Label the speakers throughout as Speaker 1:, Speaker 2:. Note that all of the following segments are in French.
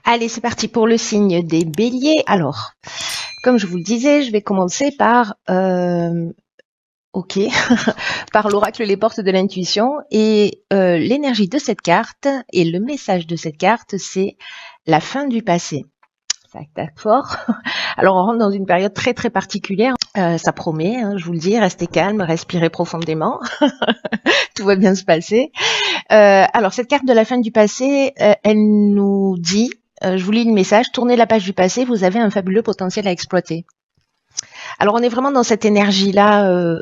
Speaker 1: Allez, c'est parti pour le signe des béliers. Alors, comme je vous le disais, je vais commencer par, ok, par l'oracle Les Portes de l'intuition. Et l'énergie de cette carte et le message de cette carte, c'est la fin du passé. Ça tape fort. Alors, on rentre dans une période très très particulière. Ça promet, hein, je vous le dis, restez calme, respirez profondément. Tout va bien se passer. Alors, cette carte de la fin du passé, elle nous dit, je vous lis le message, tournez la page du passé, vous avez un fabuleux potentiel à exploiter. Alors, on est vraiment dans cette énergie-là,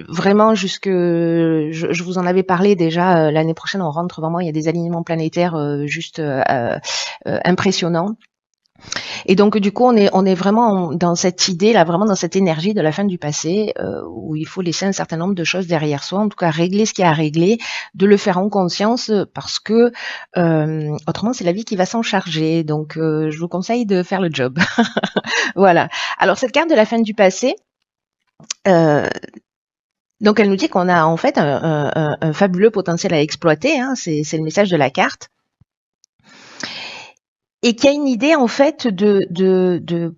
Speaker 1: vraiment jusque, je vous en avais parlé déjà, l'année prochaine, on rentre vraiment, il y a des alignements planétaires juste impressionnants. Et donc du coup, on est vraiment dans cette idée là, vraiment dans cette énergie de la fin du passé, où il faut laisser un certain nombre de choses derrière soi, en tout cas régler ce qu'il y a à régler, de le faire en conscience, parce que autrement c'est la vie qui va s'en charger. Donc je vous conseille de faire le job. Voilà. Alors cette carte de la fin du passé. Donc elle nous dit qu'on a en fait un fabuleux potentiel à exploiter, hein, c'est le message de la carte. Et qu'il y a une idée en fait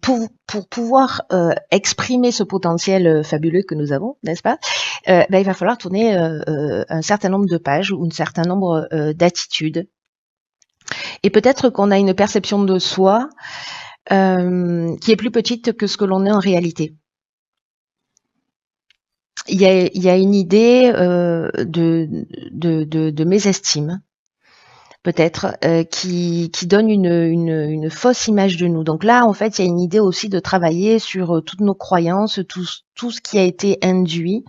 Speaker 1: pour pouvoir exprimer ce potentiel fabuleux que nous avons, n'est-ce pas, il va falloir tourner un certain nombre de pages ou un certain nombre d'attitudes. Et peut-être qu'on a une perception de soi qui est plus petite que ce que l'on est en réalité. Il y a une idée de mésestime, peut-être, qui donne une fausse image de nous. Donc là, en fait, il y a une idée aussi de travailler sur toutes nos croyances, tout ce qui a été induit.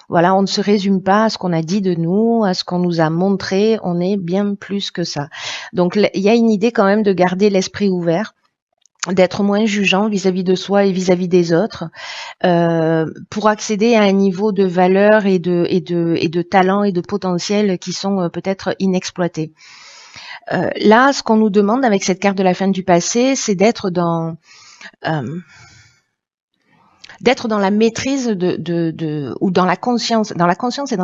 Speaker 1: Voilà, on ne se résume pas à ce qu'on a dit de nous, à ce qu'on nous a montré, on est bien plus que ça. Donc il y a une idée quand même de garder l'esprit ouvert, d'être moins jugeant vis-à-vis de soi et vis-à-vis des autres, pour accéder à un niveau de valeur et de talent et de potentiel qui sont peut-être inexploités. Là, ce qu'on nous demande avec cette carte de la fin du passé, c'est d'être dans la maîtrise ou dans la conscience et dans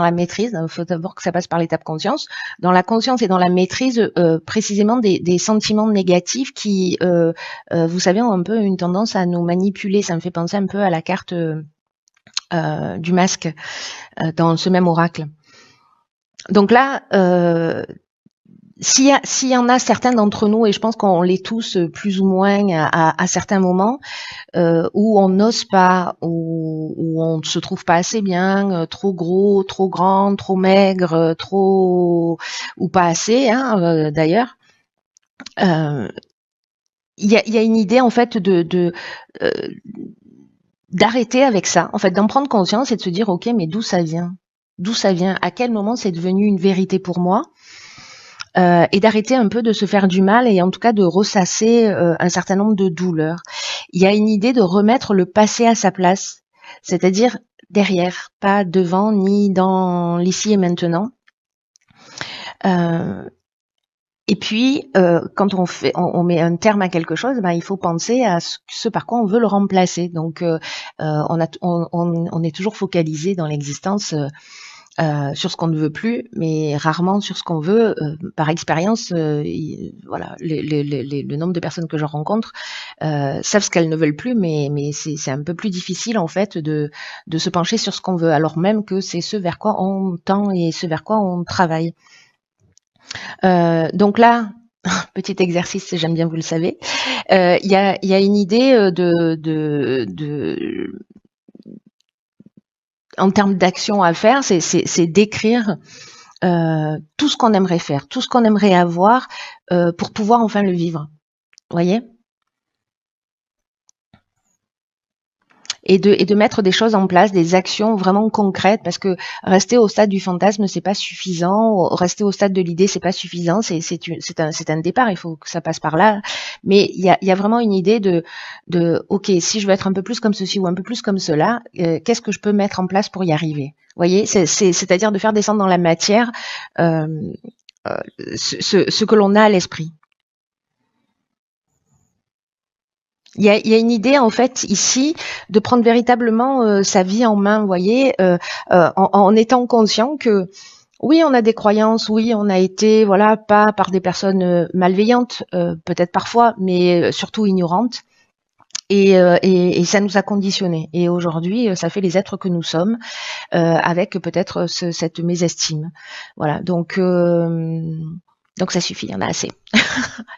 Speaker 1: la maîtrise. Il faut d'abord que ça passe par l'étape conscience. Dans la conscience et dans la maîtrise, précisément des sentiments négatifs qui, vous savez, ont un peu une tendance à nous manipuler. Ça me fait penser un peu à la carte du masque dans ce même oracle. Donc là, s'il y en a certains d'entre nous, et je pense qu'on l'est tous plus ou moins à certains moments, où on n'ose pas, où on ne se trouve pas assez bien, trop gros, trop grand, trop maigre, trop ou pas assez, hein, d'ailleurs. Il y a une idée en fait d'arrêter avec ça, en fait, d'en prendre conscience et de se dire ok, mais d'où ça vient? D'où ça vient? À quel moment c'est devenu une vérité pour moi? Et d'arrêter un peu de se faire du mal et en tout cas de ressasser un certain nombre de douleurs. Il y a une idée de remettre le passé à sa place, c'est-à-dire derrière, pas devant ni dans l'ici et maintenant. Et puis, quand on met un terme à quelque chose, il faut penser à ce par quoi on veut le remplacer. Donc, on est toujours focalisé dans l'existence sur ce qu'on ne veut plus, mais rarement sur ce qu'on veut. Par expérience, voilà, le nombre de personnes que je rencontre savent ce qu'elles ne veulent plus, mais c'est un peu plus difficile en fait de se pencher sur ce qu'on veut, alors même que c'est ce vers quoi on tend et ce vers quoi on travaille. Donc là, petit exercice, j'aime bien, vous le savez. Il y a une idée en termes d'action à faire, c'est d'écrire tout ce qu'on aimerait faire, tout ce qu'on aimerait avoir pour pouvoir enfin le vivre. Vous voyez ? Et de mettre des choses en place, des actions vraiment concrètes, parce que rester au stade du fantasme, c'est pas suffisant. Rester au stade de l'idée, c'est pas suffisant. C'est un départ. Il faut que ça passe par là. Mais il y a vraiment une idée de ok, si je veux être un peu plus comme ceci ou un peu plus comme cela, qu'est-ce que je peux mettre en place pour y arriver ? Vous voyez, c'est-à-dire de faire descendre dans la matière ce que l'on a à l'esprit. Il y a une idée en fait ici de prendre véritablement sa vie en main, vous voyez, en étant conscient que Oui, on a des croyances, oui, on a été, voilà, pas par des personnes malveillantes, peut-être parfois, mais surtout ignorantes. Et ça nous a conditionnés. Et aujourd'hui, ça fait les êtres que nous sommes, avec peut-être cette mésestime. Voilà. Donc ça suffit, il y en a assez.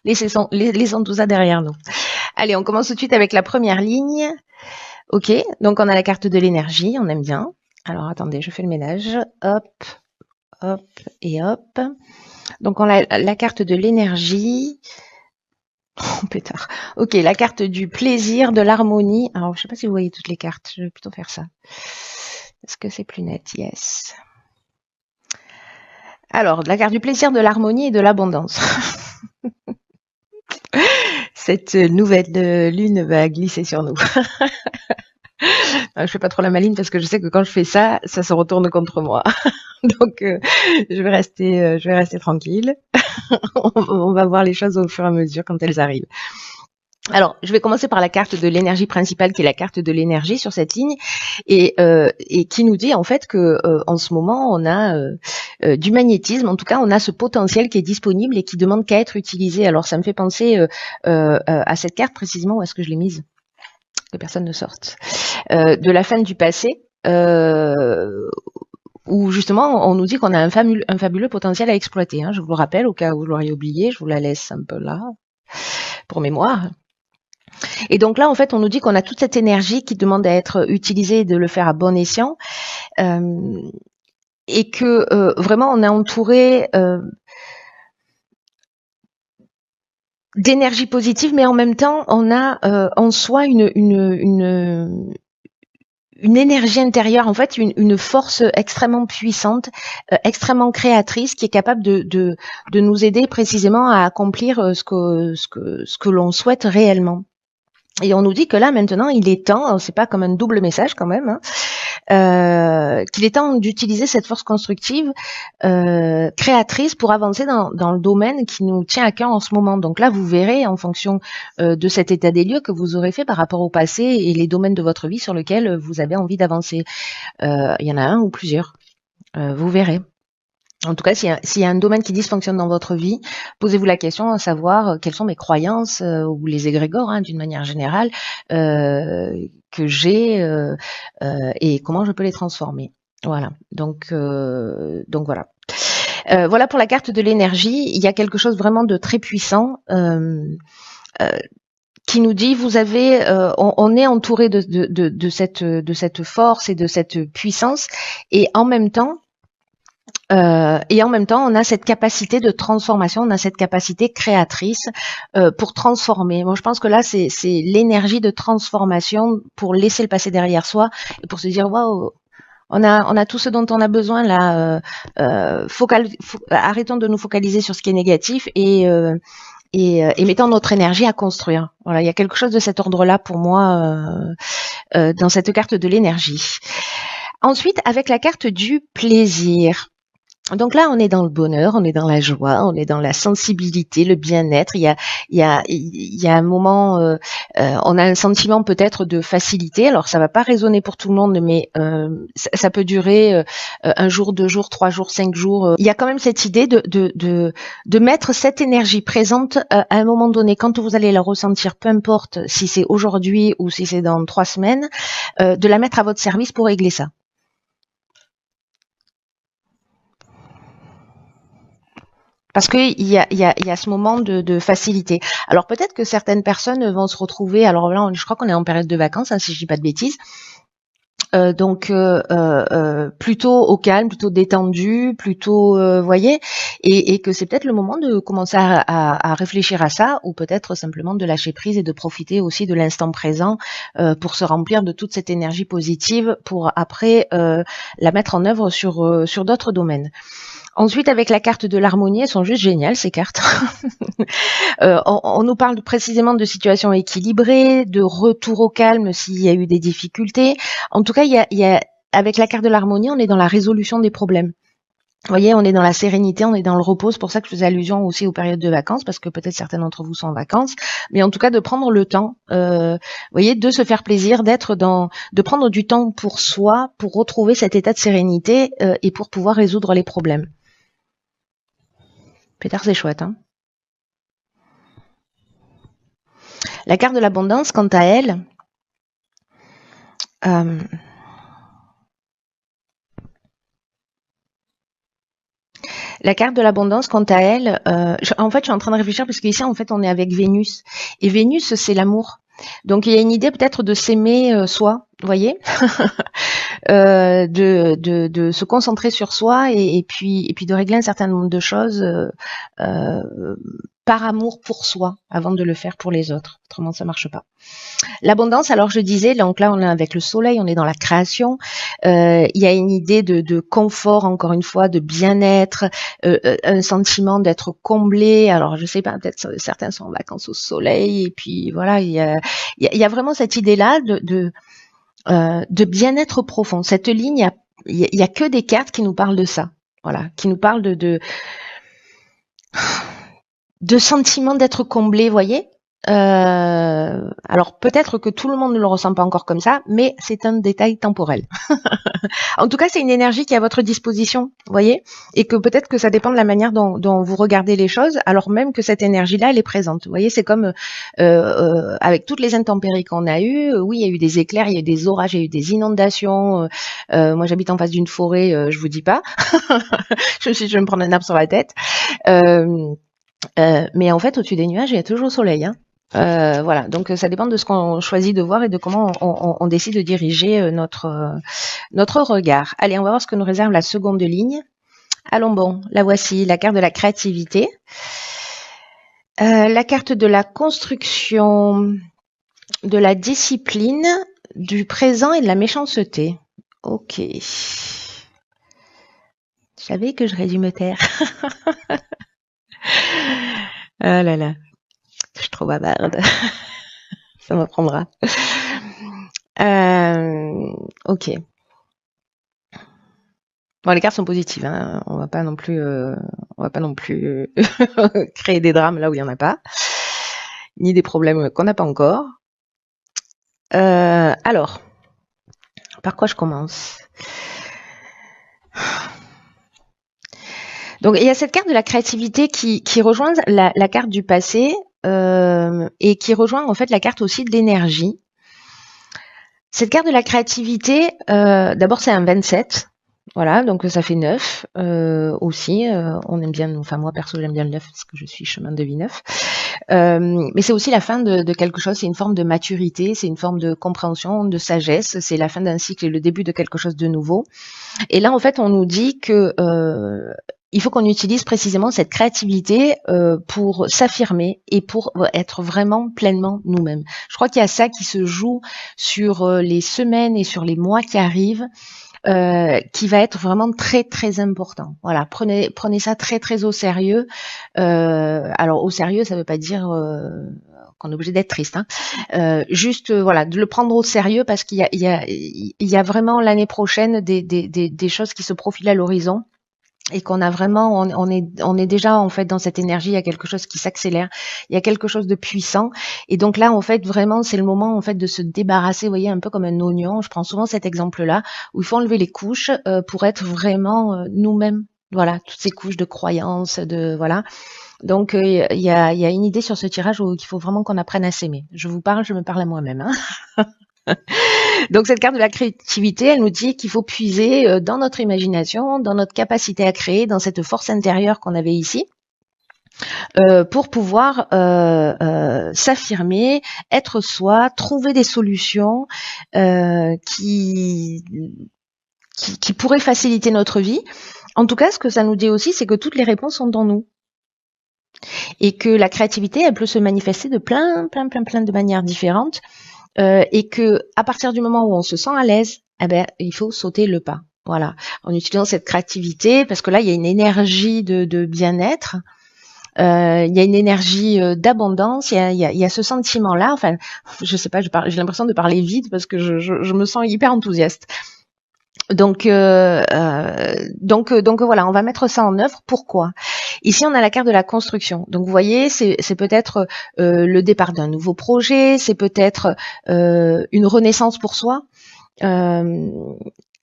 Speaker 1: Laissons tout ça derrière nous. Allez, on commence tout de suite avec la première ligne. Ok, donc on a la carte de l'énergie, on aime bien. Alors attendez, je fais le ménage. Hop, hop et hop. Donc on a la carte de l'énergie. Oh, pétard. Ok, la carte du plaisir, de l'harmonie. Alors, je sais pas si vous voyez toutes les cartes. Je vais plutôt faire ça. Est-ce que c'est plus net? Yes. Alors, la carte du plaisir, de l'harmonie et de l'abondance. Cette nouvelle lune va glisser sur nous. Je fais pas trop la maline parce que je sais que quand je fais ça, ça se retourne contre moi. Donc, je vais rester tranquille. On va voir les choses au fur et à mesure quand elles arrivent. Alors, je vais commencer par la carte de l'énergie principale, qui est la carte de l'énergie sur cette ligne, et qui nous dit en fait que en ce moment, on a du magnétisme. En tout cas, on a ce potentiel qui est disponible et qui demande qu'à être utilisé. Alors, ça me fait penser à cette carte précisément. Où est-ce que je l'ai mise? Que personne ne sorte. De la fin du passé. Où justement on nous dit qu'on a un fabuleux potentiel à exploiter. Hein. Je vous le rappelle, au cas où vous l'auriez oublié, je vous la laisse un peu là, pour mémoire. Et donc là, en fait, on nous dit qu'on a toute cette énergie qui demande à être utilisée et de le faire à bon escient. Et que vraiment, on est entouré d'énergie positive, mais en même temps, on a en soi une énergie intérieure, en fait, une force extrêmement puissante, extrêmement créatrice, qui est capable de nous aider précisément à accomplir ce que l'on souhaite réellement. Et on nous dit que là, maintenant, il est temps, c'est pas comme un double message quand même, hein, qu'il est temps d'utiliser cette force constructive, créatrice, pour avancer dans le domaine qui nous tient à cœur en ce moment. Donc là, vous verrez, en fonction de cet état des lieux que vous aurez fait par rapport au passé et les domaines de votre vie sur lesquels vous avez envie d'avancer. Il y en a un ou plusieurs, vous verrez. En tout cas, s'il y a un domaine qui dysfonctionne dans votre vie, posez-vous la question à savoir quelles sont mes croyances ou les égrégores, hein, d'une manière générale, que j'ai et comment je peux les transformer. Voilà. Donc voilà. Voilà pour la carte de l'énergie. Il y a quelque chose vraiment de très puissant qui nous dit vous avez, on est entouré de cette force et de cette puissance, et en même temps, on a cette capacité de transformation, on a cette capacité créatrice pour transformer. Moi, je pense que là, c'est l'énergie de transformation pour laisser le passé derrière soi et pour se dire waouh, on a tout ce dont on a besoin là. Arrêtons de nous focaliser sur ce qui est négatif et mettons notre énergie à construire. Voilà, il y a quelque chose de cet ordre-là pour moi dans cette carte de l'énergie. Ensuite, avec la carte du plaisir. Donc là, on est dans le bonheur, on est dans la joie, on est dans la sensibilité, le bien-être. Il y a un moment, on a un sentiment peut-être de facilité. Alors ça va pas résonner pour tout le monde, mais ça peut durer un jour, 2 jours, 3 jours, 5 jours. Il y a quand même cette idée de mettre cette énergie présente à un moment donné, quand vous allez la ressentir, peu importe si c'est aujourd'hui ou si c'est dans 3 semaines, de la mettre à votre service pour régler ça. Parce qu'il y a ce moment de facilité. Alors peut-être que certaines personnes vont se retrouver, alors là je crois qu'on est en période de vacances, hein, si je dis pas de bêtises, donc plutôt au calme, plutôt détendu, plutôt voyez, et que c'est peut-être le moment de commencer à réfléchir à ça, ou peut-être simplement de lâcher prise et de profiter aussi de l'instant présent pour se remplir de toute cette énergie positive pour après la mettre en œuvre sur d'autres domaines. Ensuite, avec la carte de l'harmonie, elles sont juste géniales, ces cartes. On nous parle précisément de situations équilibrées, de retour au calme s'il y a eu des difficultés. En tout cas, avec la carte de l'harmonie, on est dans la résolution des problèmes. Vous voyez, on est dans la sérénité, on est dans le repos. C'est pour ça que je faisais allusion aussi aux périodes de vacances, parce que peut-être certains d'entre vous sont en vacances. Mais en tout cas, de prendre le temps, vous voyez, de se faire plaisir, de prendre du temps pour soi, pour retrouver cet état de sérénité et pour pouvoir résoudre les problèmes. Pétard, c'est chouette, hein. La carte de l'abondance, quant à elle, la carte de l'abondance, quant à elle, en fait, je suis en train de réfléchir parce qu'ici, en fait, on est avec Vénus. Et Vénus, c'est l'amour. Donc, il y a une idée peut-être de s'aimer soi, vous voyez, de se concentrer sur soi et puis de régler un certain nombre de choses par amour pour soi avant de le faire pour les autres. Autrement, ça marche pas. L'abondance, alors je disais, donc là on est avec le soleil, on est dans la création. Il y a une idée de confort, encore une fois, de bien-être, un sentiment d'être comblé. Alors je sais pas, peut-être certains sont en vacances au soleil et puis voilà, il y a vraiment cette idée-là de bien-être profond. Cette ligne, il y a que des cartes qui nous parlent de ça. Voilà, qui nous parlent de sentiment d'être comblé, voyez. Alors peut-être que tout le monde ne le ressent pas encore comme ça, mais c'est un détail temporel. En tout cas, c'est une énergie qui est à votre disposition, voyez, et que peut-être que ça dépend de la manière dont vous regardez les choses, alors même que cette énergie-là, elle est présente. Vous voyez, c'est comme avec toutes les intempéries qu'on a eues. Oui, il y a eu des éclairs, il y a eu des orages, il y a eu des inondations. Moi, j'habite en face d'une forêt, je vous dis pas. Je vais me prendre un arbre sur la tête. Mais en fait, au-dessus des nuages, il y a toujours le soleil. Hein. Voilà, donc ça dépend de ce qu'on choisit de voir et de comment on décide de diriger notre regard. Allez, on va voir ce que nous réserve la seconde ligne. Allons bon, la voici, la carte de la créativité, la carte de la construction, de la discipline, du présent et de la méchanceté. Ok. Je savais que j'aurais dû me taire. Ah là là. Je suis trop bavarde. Ça m'apprendra. Ok. Bon, les cartes sont positives. Hein. On va pas non plus créer des drames là où il y en a pas, ni des problèmes qu'on n'a pas encore. Alors, par quoi je commence? Donc, il y a cette carte de la créativité qui rejoint la carte du passé et qui rejoint en fait la carte aussi de l'énergie. Cette carte de la créativité, d'abord c'est un 27, voilà, donc ça fait 9 aussi. On aime bien, enfin moi perso j'aime bien le 9 parce que je suis chemin de vie 9. Mais c'est aussi la fin de quelque chose, c'est une forme de maturité, c'est une forme de compréhension, de sagesse, c'est la fin d'un cycle et le début de quelque chose de nouveau. Et là en fait on nous dit que il faut qu'on utilise précisément cette créativité pour s'affirmer et pour être vraiment pleinement nous-mêmes. Je crois qu'il y a ça qui se joue sur les semaines et sur les mois qui arrivent, qui va être vraiment très très important. Voilà, prenez ça très très au sérieux. Alors au sérieux, ça veut pas dire qu'on est obligé d'être triste. Hein. Juste voilà, de le prendre au sérieux parce qu'il y a vraiment l'année prochaine des choses qui se profilent à l'horizon. Et qu'on a vraiment, on est déjà en fait dans cette énergie, il y a quelque chose qui s'accélère, il y a quelque chose de puissant, et donc là en fait vraiment c'est le moment en fait de se débarrasser, vous voyez un peu comme un oignon. Je prends souvent cet exemple-là où il faut enlever les couches pour être vraiment nous-mêmes. Voilà, toutes ces couches de croyances, de voilà. Donc il y a une idée sur ce tirage où il faut vraiment qu'on apprenne à s'aimer. Je vous parle, je me parle à moi-même. Hein. Donc cette carte de la créativité, elle nous dit qu'il faut puiser dans notre imagination, dans notre capacité à créer, dans cette force intérieure qu'on avait ici, pour pouvoir s'affirmer, être soi, trouver des solutions qui pourraient faciliter notre vie. En tout cas, ce que ça nous dit aussi, c'est que toutes les réponses sont dans nous. Et que la créativité, elle peut se manifester de plein de manières différentes. Et que à partir du moment où on se sent à l'aise, il faut sauter le pas. Voilà, en utilisant cette créativité, parce que là, il y a une énergie de bien-être, il y a une énergie d'abondance, il y a ce sentiment-là. Enfin, je sais pas, j'ai l'impression de parler vite parce que je me sens hyper enthousiaste. Donc voilà, on va mettre ça en œuvre. Pourquoi? Ici, on a la carte de la construction. Donc vous voyez, c'est peut-être le départ d'un nouveau projet, c'est peut-être une renaissance pour soi.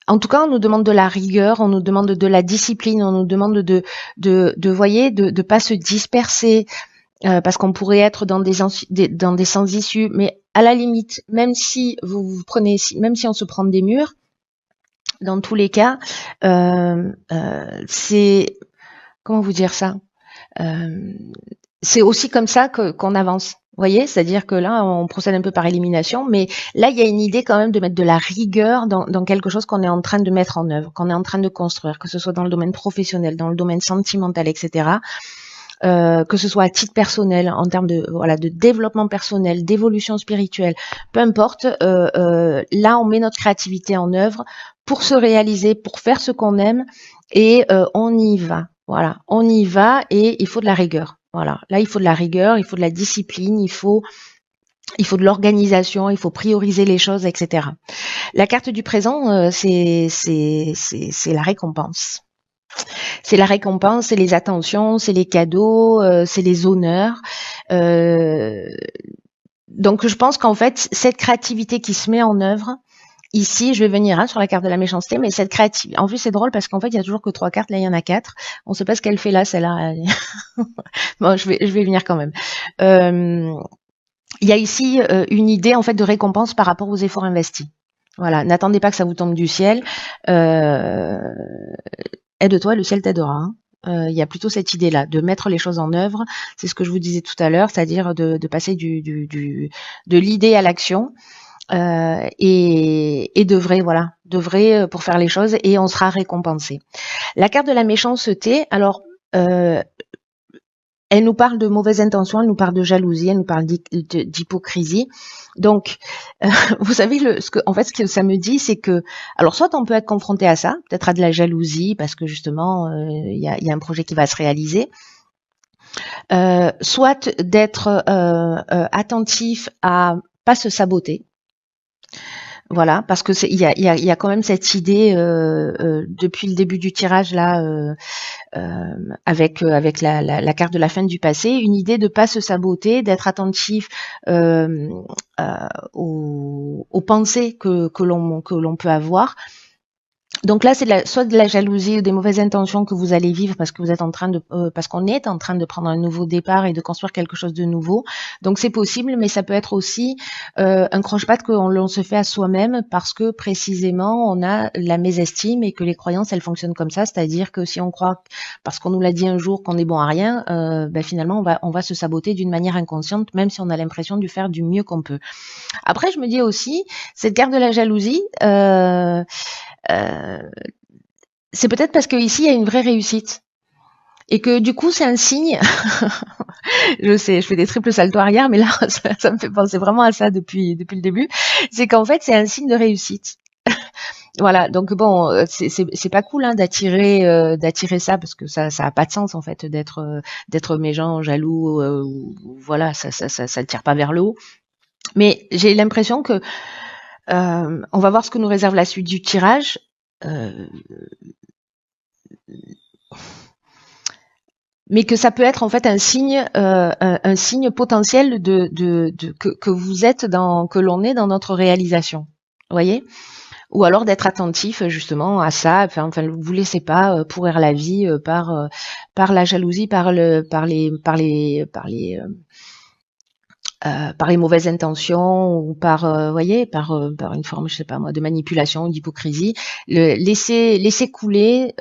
Speaker 1: En tout cas, on nous demande de la rigueur, on nous demande de la discipline, on nous demande voyez, de pas se disperser, parce qu'on pourrait être dans des sans issues. Mais à la limite, même si même si on se prend des murs, dans tous les cas, c'est comment vous dire ça? Euh, c'est aussi comme ça qu'on avance. Vous voyez, c'est-à-dire que là, on procède un peu par élimination, mais là, il y a une idée quand même de mettre de la rigueur dans quelque chose qu'on est en train de mettre en œuvre, qu'on est en train de construire, que ce soit dans le domaine professionnel, dans le domaine sentimental, etc. Que ce soit à titre personnel, en termes de développement personnel, d'évolution spirituelle, peu importe. Là, on met notre créativité en œuvre pour se réaliser, pour faire ce qu'on aime, et on y va. Voilà, on y va, et il faut de la rigueur. Voilà, là, il faut de la rigueur, il faut de la discipline, il faut de l'organisation, il faut prioriser les choses, etc. La carte du présent, c'est la récompense. C'est la récompense, c'est les attentions, c'est les cadeaux, c'est les honneurs. Euh, donc je pense qu'en fait, cette créativité qui se met en œuvre, ici, je vais venir sur la carte de la méchanceté, mais cette créativité, en plus c'est drôle parce qu'en fait, il y a toujours que 3 cartes, là il y en a 4. On ne sait pas ce qu'elle fait là, celle-là. Bon, je vais venir quand même. Il y a ici une idée en fait de récompense par rapport aux efforts investis. Voilà, n'attendez pas que ça vous tombe du ciel. Aide-toi, le ciel t'aidera. Hein. Il y a plutôt cette idée-là, de mettre les choses en œuvre. C'est ce que je vous disais tout à l'heure, c'est-à-dire de passer de l'idée à l'action, et d'œuvrer pour faire les choses, et on sera récompensé. La carte de la méchanceté, alors, elle nous parle de mauvaises intentions, elle nous parle de jalousie, elle nous parle d'hypocrisie. Donc, vous savez, en fait, ce que ça me dit, c'est que, alors, soit on peut être confronté à ça, peut-être à de la jalousie, parce que justement, il y a un projet qui va se réaliser, soit d'être attentif à pas se saboter. Voilà, parce que il y a quand même cette idée depuis le début du tirage là, avec la carte de la fin du passé, une idée de pas se saboter, d'être attentif euh, aux pensées que l'on peut avoir. Donc là, c'est soit de la jalousie ou des mauvaises intentions que vous allez vivre parce que vous êtes parce qu'on est en train de prendre un nouveau départ et de construire quelque chose de nouveau. Donc c'est possible, mais ça peut être aussi un croche-patte que l'on se fait à soi-même parce que précisément on a la mésestime et que les croyances elles fonctionnent comme ça, c'est-à-dire que si on croit parce qu'on nous l'a dit un jour qu'on est bon à rien, finalement on va se saboter d'une manière inconsciente, même si on a l'impression de faire du mieux qu'on peut. Après, je me dis aussi cette carte de la jalousie. C'est peut-être parce qu'ici, il y a une vraie réussite. Et que du coup, c'est un signe. Je sais, je fais des triples saltos arrière, mais là, ça me fait penser vraiment à ça depuis le début. C'est qu'en fait, c'est un signe de réussite. Voilà, donc bon, c'est pas cool hein, d'attirer ça parce que ça a pas de sens en fait d'être méchant, jaloux, voilà, ça tire pas vers le haut. Mais j'ai l'impression que on va voir ce que nous réserve la suite du tirage. Mais que ça peut être en fait un signe potentiel que vous êtes que l'on est dans notre réalisation. Vous voyez? Ou alors d'être attentif justement à ça. Enfin, vous laissez pas pourrir la vie par la jalousie, par les mauvaises intentions ou voyez, par une forme, je sais pas moi, de manipulation, d'hypocrisie. Laissez couler.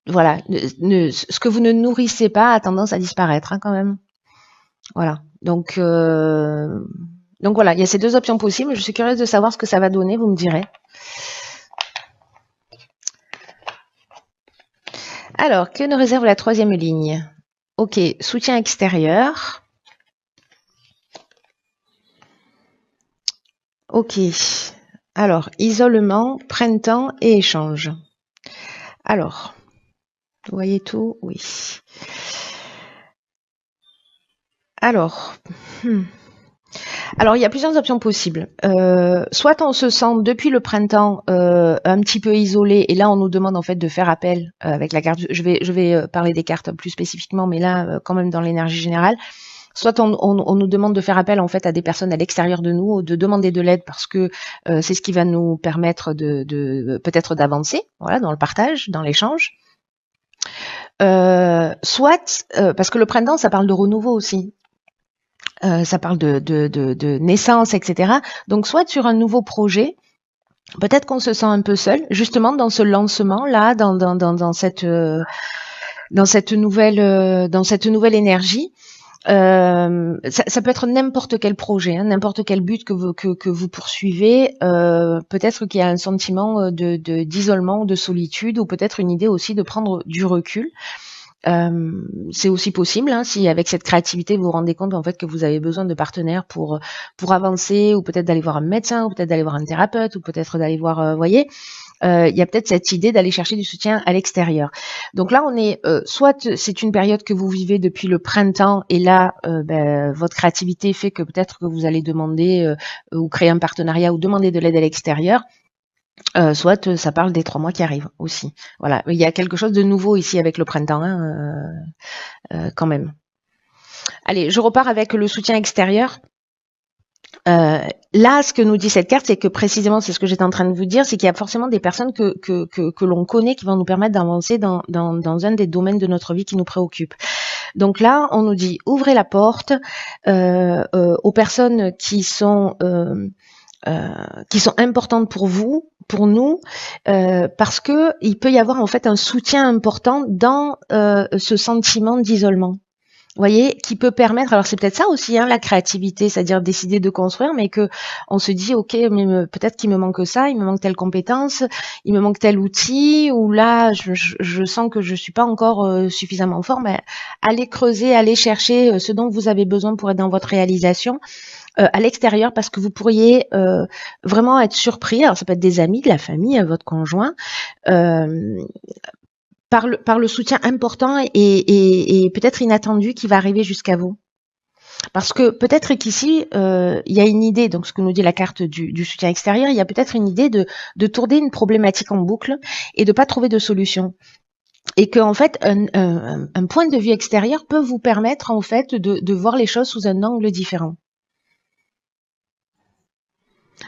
Speaker 1: Voilà, ce que vous ne nourrissez pas a tendance à disparaître hein, quand même. Voilà. Donc voilà, il y a ces deux options possibles. Je suis curieuse de savoir ce que ça va donner, vous me direz. Alors, que nous réserve la troisième ligne? Ok, soutien extérieur. Ok. Alors, isolement, printemps et échange. Alors, vous voyez tout? Oui. Alors, Alors, il y a plusieurs options possibles. Soit on se sent depuis le printemps un petit peu isolé, et là on nous demande en fait de faire appel avec la carte. Je vais parler des cartes plus spécifiquement, mais là quand même dans l'énergie générale. Soit on nous demande de faire appel en fait à des personnes à l'extérieur de nous, de demander de l'aide parce que c'est ce qui va nous permettre de peut-être d'avancer, voilà, dans le partage, dans l'échange. Soit parce que le printemps, ça parle de renouveau aussi. Ça parle de naissance, etc. Donc, soit sur un nouveau projet, peut-être qu'on se sent un peu seul, justement dans ce lancement-là, dans cette nouvelle énergie. Ça peut être n'importe quel projet, hein, n'importe quel but que vous poursuivez. Peut-être qu'il y a un sentiment d'isolement, de solitude, ou peut-être une idée aussi de prendre du recul. C'est aussi possible, hein, si avec cette créativité vous vous rendez compte en fait que vous avez besoin de partenaires pour avancer, ou peut-être d'aller voir un médecin, ou peut-être d'aller voir un thérapeute, ou peut-être d'aller voir, voyez, il y a peut-être cette idée d'aller chercher du soutien à l'extérieur. Donc là, on est soit c'est une période que vous vivez depuis le printemps, et là, votre créativité fait que peut-être que vous allez demander ou créer un partenariat ou demander de l'aide à l'extérieur. Soit ça parle des 3 mois qui arrivent aussi. Voilà, il y a quelque chose de nouveau ici avec le printemps, hein, quand même. Allez, je repars avec le soutien extérieur. Là, ce que nous dit cette carte, c'est que précisément, c'est ce que j'étais en train de vous dire, c'est qu'il y a forcément des personnes que l'on connaît qui vont nous permettre d'avancer dans un des domaines de notre vie qui nous préoccupe. Donc là, on nous dit ouvrez la porte aux personnes qui sont importantes pour vous, pour nous, parce que il peut y avoir en fait un soutien important dans ce sentiment d'isolement. Vous voyez, qui peut permettre, alors c'est peut-être ça aussi, hein, la créativité, c'est-à-dire décider de construire, mais que on se dit, ok, mais peut-être qu'il me manque ça, il me manque telle compétence, il me manque tel outil, ou là, je sens que je suis pas encore suffisamment fort, mais allez creuser, allez chercher ce dont vous avez besoin pour être dans votre réalisation à l'extérieur, parce que vous pourriez vraiment être surpris. Alors ça peut être des amis, de la famille, votre conjoint. Par le soutien important et peut-être inattendu qui va arriver jusqu'à vous. Parce que peut-être qu'ici, il y a une idée, donc ce que nous dit la carte du soutien extérieur, il y a peut-être une idée de tourner une problématique en boucle et de pas trouver de solution. Et que en fait, un point de vue extérieur peut vous permettre en fait de voir les choses sous un angle différent.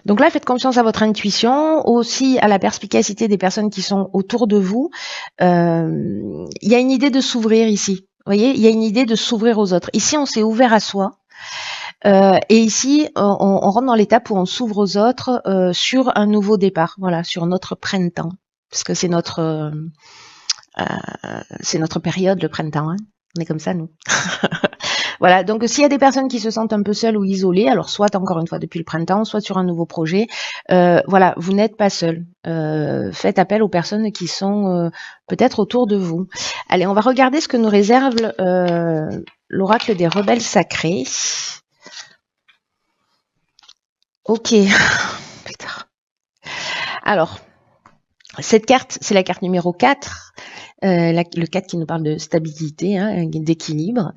Speaker 1: Donc là, faites confiance à votre intuition, aussi à la perspicacité des personnes qui sont autour de vous. Il y a une idée de s'ouvrir ici. Vous voyez, il y a une idée de s'ouvrir aux autres. Ici, on s'est ouvert à soi. Et ici, on rentre dans l'étape où on s'ouvre aux autres sur un nouveau départ. Voilà, sur notre printemps. Parce que c'est notre période, le printemps. Hein. On est comme ça, nous. Voilà, donc s'il y a des personnes qui se sentent un peu seules ou isolées, alors soit encore une fois depuis le printemps, soit sur un nouveau projet, voilà, vous n'êtes pas seul. Faites appel aux personnes qui sont peut-être autour de vous. Allez, on va regarder ce que nous réserve l'oracle des rebelles sacrés. Ok. Putain. Alors, cette carte, c'est la carte numéro 4. Le 4 qui nous parle de stabilité, hein, d'équilibre,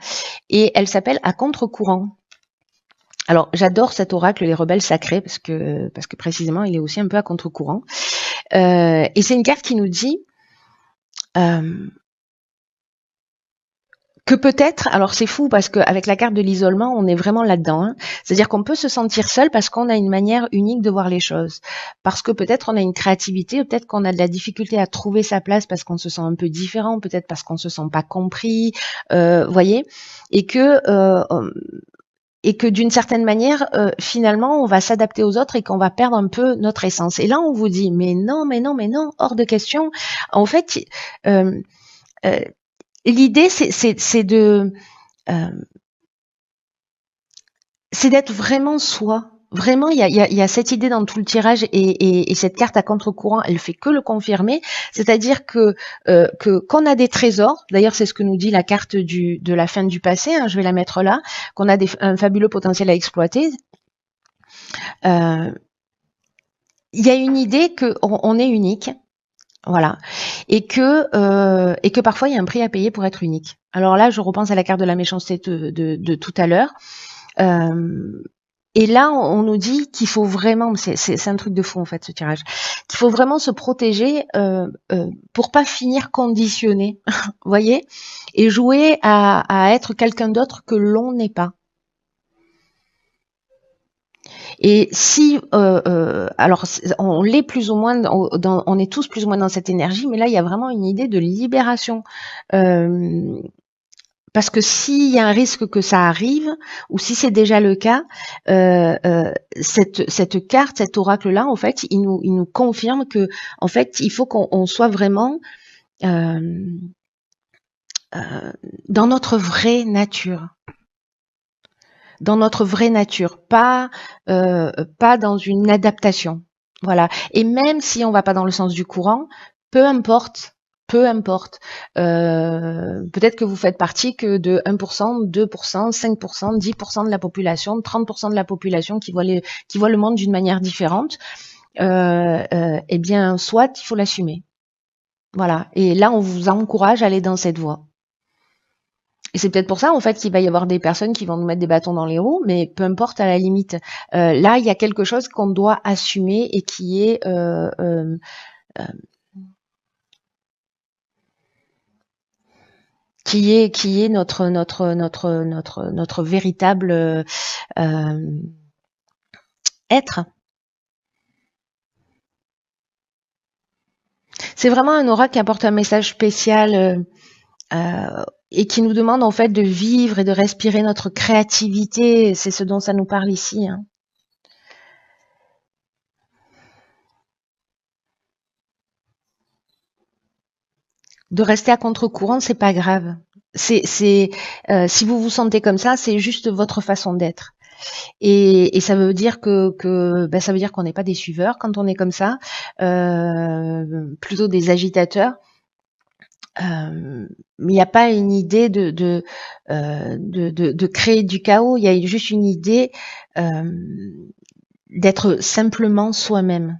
Speaker 1: et elle s'appelle à contre-courant. Alors j'adore cet oracle les rebelles sacrés parce que précisément il est aussi un peu à contre-courant, et c'est une carte qui nous dit que peut-être, alors c'est fou parce qu'avec la carte de l'isolement, on est vraiment là-dedans. Hein. C'est-à-dire qu'on peut se sentir seul parce qu'on a une manière unique de voir les choses. Parce que peut-être on a une créativité, peut-être qu'on a de la difficulté à trouver sa place parce qu'on se sent un peu différent, peut-être parce qu'on se sent pas compris, voyez, et que d'une certaine manière, finalement, on va s'adapter aux autres et qu'on va perdre un peu notre essence. Et là, on vous dit, mais non, hors de question. En fait, l'idée, c'est d'être vraiment soi. Vraiment, il y a cette idée dans tout le tirage et cette carte à contre-courant, elle fait que le confirmer. C'est-à-dire que qu'on a des trésors. D'ailleurs, c'est ce que nous dit la carte de la fin du passé. Hein, je vais la mettre là. Qu'on a un fabuleux potentiel à exploiter. Il y a une idée qu'on est unique. Voilà, et que parfois il y a un prix à payer pour être unique. Alors là, je repense à la carte de la méchanceté de tout à l'heure, Et là, on nous dit qu'il faut vraiment, c'est un truc de fou en fait ce tirage, qu'il faut vraiment se protéger pour pas finir conditionné, vous voyez, et jouer à être quelqu'un d'autre que l'on n'est pas. Et si, alors on l'est plus ou moins, on est tous plus ou moins dans cette énergie, mais là il y a vraiment une idée de libération. Parce que s'il y a un risque que ça arrive, ou si c'est déjà le cas, cette carte, cet oracle-là, en fait, il nous confirme que, en fait, il faut qu'on soit vraiment dans notre vraie nature. Dans notre vraie nature, pas dans une adaptation. Voilà. Et même si on va pas dans le sens du courant, peu importe. Peu importe. Peut-être que vous faites partie que de 1%, 2%, 5%, 10% de la population, 30% de la population qui voit le monde d'une manière différente. Eh bien, soit il faut l'assumer. Voilà. Et là, on vous encourage à aller dans cette voie. Et c'est peut-être pour ça, en fait, qu'il va y avoir des personnes qui vont nous mettre des bâtons dans les roues, mais peu importe à la limite. Là, il y a quelque chose qu'on doit assumer et qui est notre véritable être. C'est vraiment un aura qui apporte un message spécial et qui nous demande en fait de vivre et de respirer notre créativité. C'est ce dont ça nous parle ici. Hein. De rester à contre-courant, c'est pas grave. Si vous vous sentez comme ça, c'est juste votre façon d'être. Et ça veut dire ça veut dire qu'on n'est pas des suiveurs quand on est comme ça, plutôt des agitateurs. Mais il n'y a pas une idée de créer du chaos. Il y a juste une idée d'être simplement soi-même.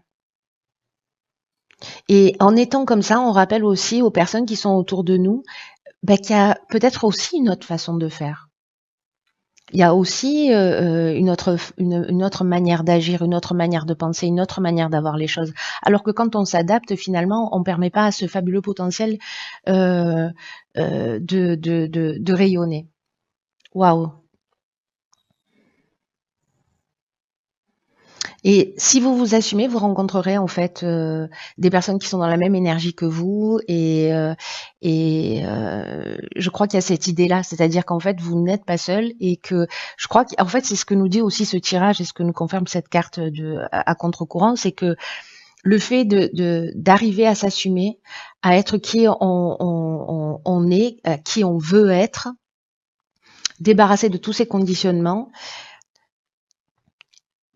Speaker 1: Et en étant comme ça, on rappelle aussi aux personnes qui sont autour de nous qu'il y a peut-être aussi une autre façon de faire. Il y a aussi une autre manière d'agir, une autre manière de penser, une autre manière d'avoir les choses. Alors que quand on s'adapte, finalement, on ne permet pas à ce fabuleux potentiel de rayonner. Waouh! Et si vous vous assumez, vous rencontrerez en fait des personnes qui sont dans la même énergie que vous je crois qu'il y a cette idée-là, c'est-à-dire qu'en fait vous n'êtes pas seul et que je crois qu'en fait c'est ce que nous dit aussi ce tirage et ce que nous confirme cette carte à contre-courant, c'est que le fait d'arriver à s'assumer, à être qui on est, qui on veut être, débarrasser de tous ces conditionnements.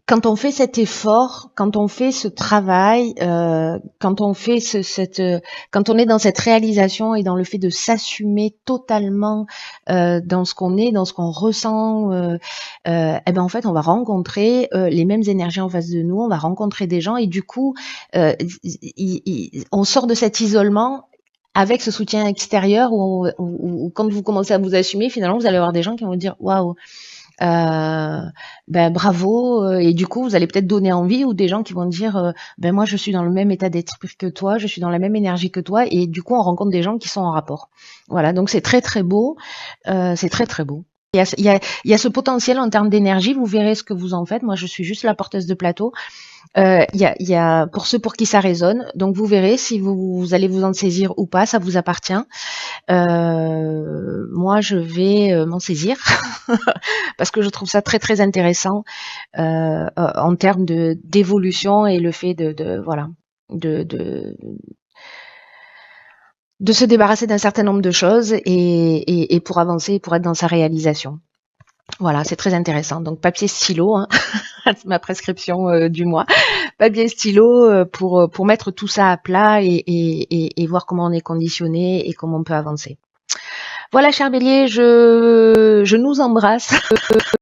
Speaker 1: Quand on fait cet effort, quand on fait ce travail, quand on fait quand on est dans cette réalisation et dans le fait de s'assumer totalement dans ce qu'on est, dans ce qu'on ressent, eh ben en fait on va rencontrer les mêmes énergies en face de nous, on va rencontrer des gens et du coup on sort de cet isolement avec ce soutien extérieur où quand vous commencez à vous assumer, finalement vous allez avoir des gens qui vont vous dire waouh. Bravo et du coup vous allez peut-être donner envie ou des gens qui vont dire moi je suis dans le même état d'esprit que toi, je suis dans la même énergie que toi et du coup on rencontre des gens qui sont en rapport. Voilà, donc c'est très très beau, c'est très très beau. Il y a ce potentiel en termes d'énergie, vous verrez ce que vous en faites. Moi je suis juste la porteuse de plateau. Il y a pour ceux pour qui ça résonne, donc vous verrez si vous allez vous en saisir ou pas, ça vous appartient. Moi je vais m'en saisir parce que je trouve ça très très intéressant en termes d'évolution et le fait de se débarrasser d'un certain nombre de choses et pour avancer, pour être dans sa réalisation. Voilà, c'est très intéressant. Donc papier stylo, hein, c'est ma prescription du mois. Papier stylo pour mettre tout ça à plat et voir comment on est conditionné et comment on peut avancer. Voilà, cher Bélier, je nous embrasse.